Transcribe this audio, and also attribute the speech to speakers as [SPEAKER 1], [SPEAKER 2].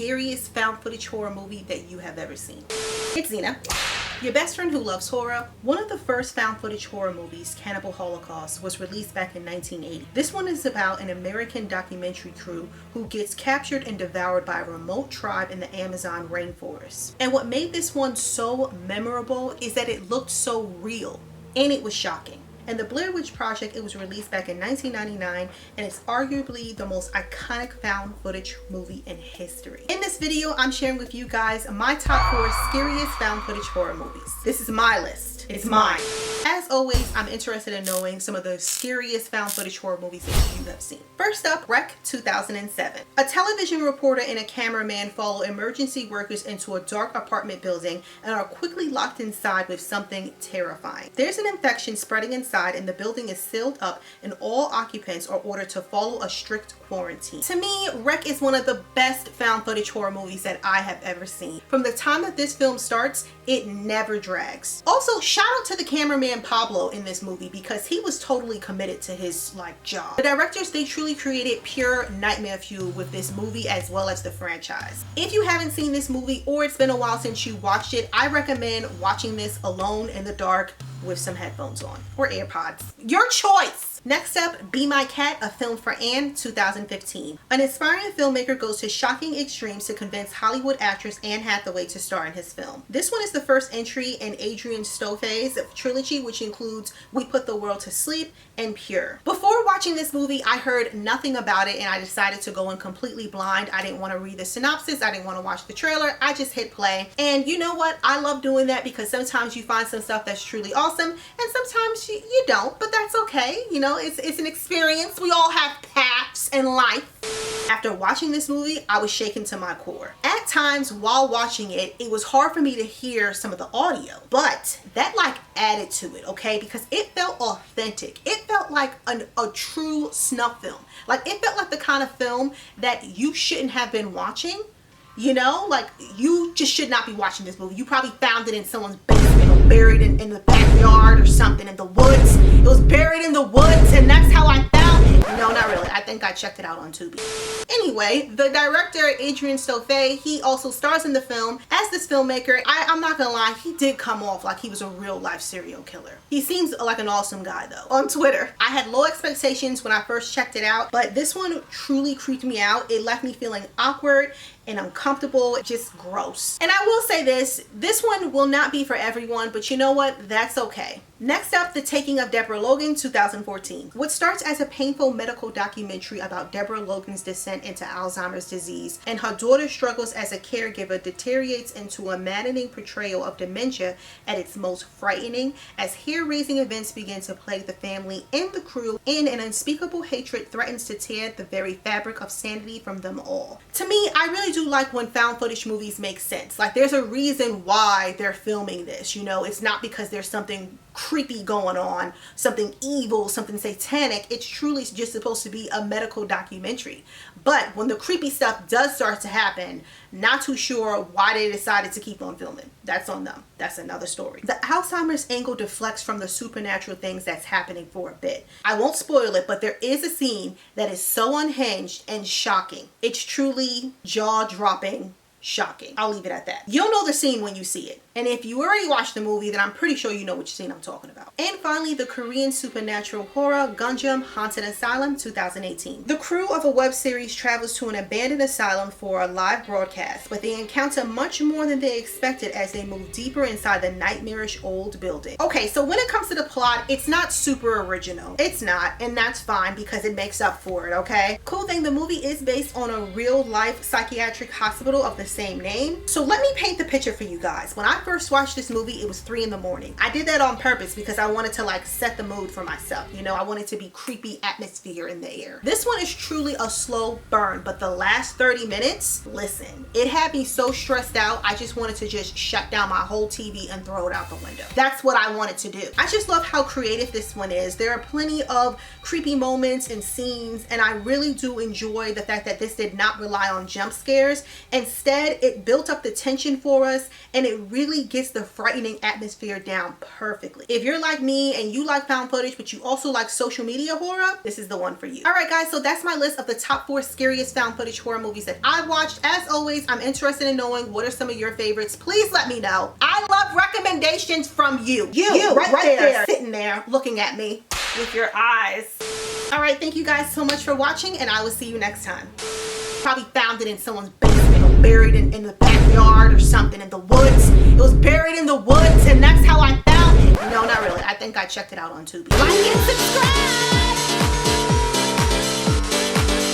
[SPEAKER 1] scariest found footage horror movie that you have ever seen. It's Zena, your best friend who loves horror. One of the first found footage horror movies, Cannibal Holocaust, was released back in 1980. This one is about an American documentary crew who gets captured and devoured by a remote tribe in the Amazon rainforest. And what made this one so memorable is that it looked so real and it was shocking. And the Blair Witch Project, it was released back in 1999 and it's arguably the most iconic found footage movie in history. In this video, I'm sharing with you guys my top 4 scariest found footage horror movies. This is my list. It's mine. As always, I'm interested in knowing some of the scariest found footage horror movies that you have seen. First up, Wreck 2007. A television reporter and a cameraman follow emergency workers into a dark apartment building and are quickly locked inside with something terrifying. There's an infection spreading inside and the building is sealed up and all occupants are ordered to follow a strict quarantine. To me, Wreck is one of the best found footage horror movies that I have ever seen. From the time that this film starts, it never drags. Also, shout out to the cameraman Pablo in this movie because he was totally committed to his job. The directors, they truly created pure nightmare fuel with this movie as well as the franchise. If you haven't seen this movie or it's been a while since you watched it, I recommend watching this alone in the dark with some headphones on or AirPods. Your choice. Next up, Be My Cat, a film for Anne, 2015. An aspiring filmmaker goes to shocking extremes to convince Hollywood actress Anne Hathaway to star in his film. This one is the first entry in Adrian Stofe's trilogy, which includes We Put the World to Sleep and Pure. Before watching this movie, I heard nothing about it and I decided to go in completely blind. I didn't want to read the synopsis. I didn't want to watch the trailer. I just hit play. And you know what? I love doing that because sometimes you find some stuff that's truly awesome and sometimes you don't, but that's okay. You know, it's an experience. We all have paths in life. After watching this movie, I was shaken to my core. At times while watching it, it was hard for me to hear some of the audio, but that added to it, okay? Because it felt authentic. It felt like a true snuff film. It felt like the kind of film that you shouldn't have been watching. You know, you just should not be watching this movie. You probably found it in someone's basement or buried in the backyard or something, in the woods. It was buried in the woods and that's how I found it. No, not really. I think I checked it out on Tubi. Anyway, the director, Adrian Stofe, he also stars in the film as this filmmaker. I'm not gonna lie, he did come off like he was a real life serial killer. He seems like an awesome guy though. On Twitter, I had low expectations when I first checked it out, but this one truly creeped me out. It left me feeling awkward and uncomfortable, just gross. And I will say this one will not be for everyone, but you know what? That's okay. Next up, The Taking of Deborah Logan, 2014. What starts as a painful medical documentary about Deborah Logan's descent into Alzheimer's disease and her daughter's struggles as a caregiver deteriorates into a maddening portrayal of dementia at its most frightening as hair-raising events begin to plague the family and the crew and an unspeakable hatred threatens to tear the very fabric of sanity from them all. To me, I really do like when found footage movies make sense. There's a reason why they're filming this, you know? It's not because there's something creepy going on, something evil, something satanic. It's truly just supposed to be a medical documentary. But when the creepy stuff does start to happen, not too sure why they decided to keep on filming. That's on them. That's another story. The Alzheimer's angle deflects from the supernatural things that's happening for a bit. I won't spoil it, but there is a scene that is so unhinged and shocking. It's truly jaw-dropping, shocking. I'll leave it at that. You'll know the scene when you see it. And if you already watched the movie, then I'm pretty sure you know which scene I'm talking about. And finally, the Korean supernatural horror Gonjiam Haunted Asylum, 2018. The crew of a web series travels to an abandoned asylum for a live broadcast, but they encounter much more than they expected as they move deeper inside the nightmarish old building. Okay, so when it comes to the plot, it's not super original. It's not, and that's fine because it makes up for it, okay? Cool thing, the movie is based on a real-life psychiatric hospital of the same name. So let me paint the picture for you guys. When I first watched this movie, it was 3 in the morning. I did that on purpose because I wanted to set the mood for myself. You know, I wanted to be creepy atmosphere in the air. This one is truly a slow burn, but the last 30 minutes, listen, it had me so stressed out. I just wanted to just shut down my whole TV and throw it out the window. That's what I wanted to do. I just love how creative this one is. There are plenty of creepy moments and scenes, and I really do enjoy the fact that this did not rely on jump scares. Instead, said, it built up the tension for us, and it really gets the frightening atmosphere down perfectly. If you're like me and you like found footage, but you also like social media horror, this is the one for you. All right, guys, so that's my list of the top 4 scariest found footage horror movies that I've watched. As always, I'm interested in knowing what are some of your favorites. Please let me know. I love recommendations from you. You right there, sitting there looking at me with your eyes. All right, thank you guys so much for watching, and I will see you next time. Probably found it in someone's basement or buried in the backyard or something, in the woods. It was buried in the woods, and that's how I found it. No, not really. I think I checked it out on Tubi. Like and subscribe!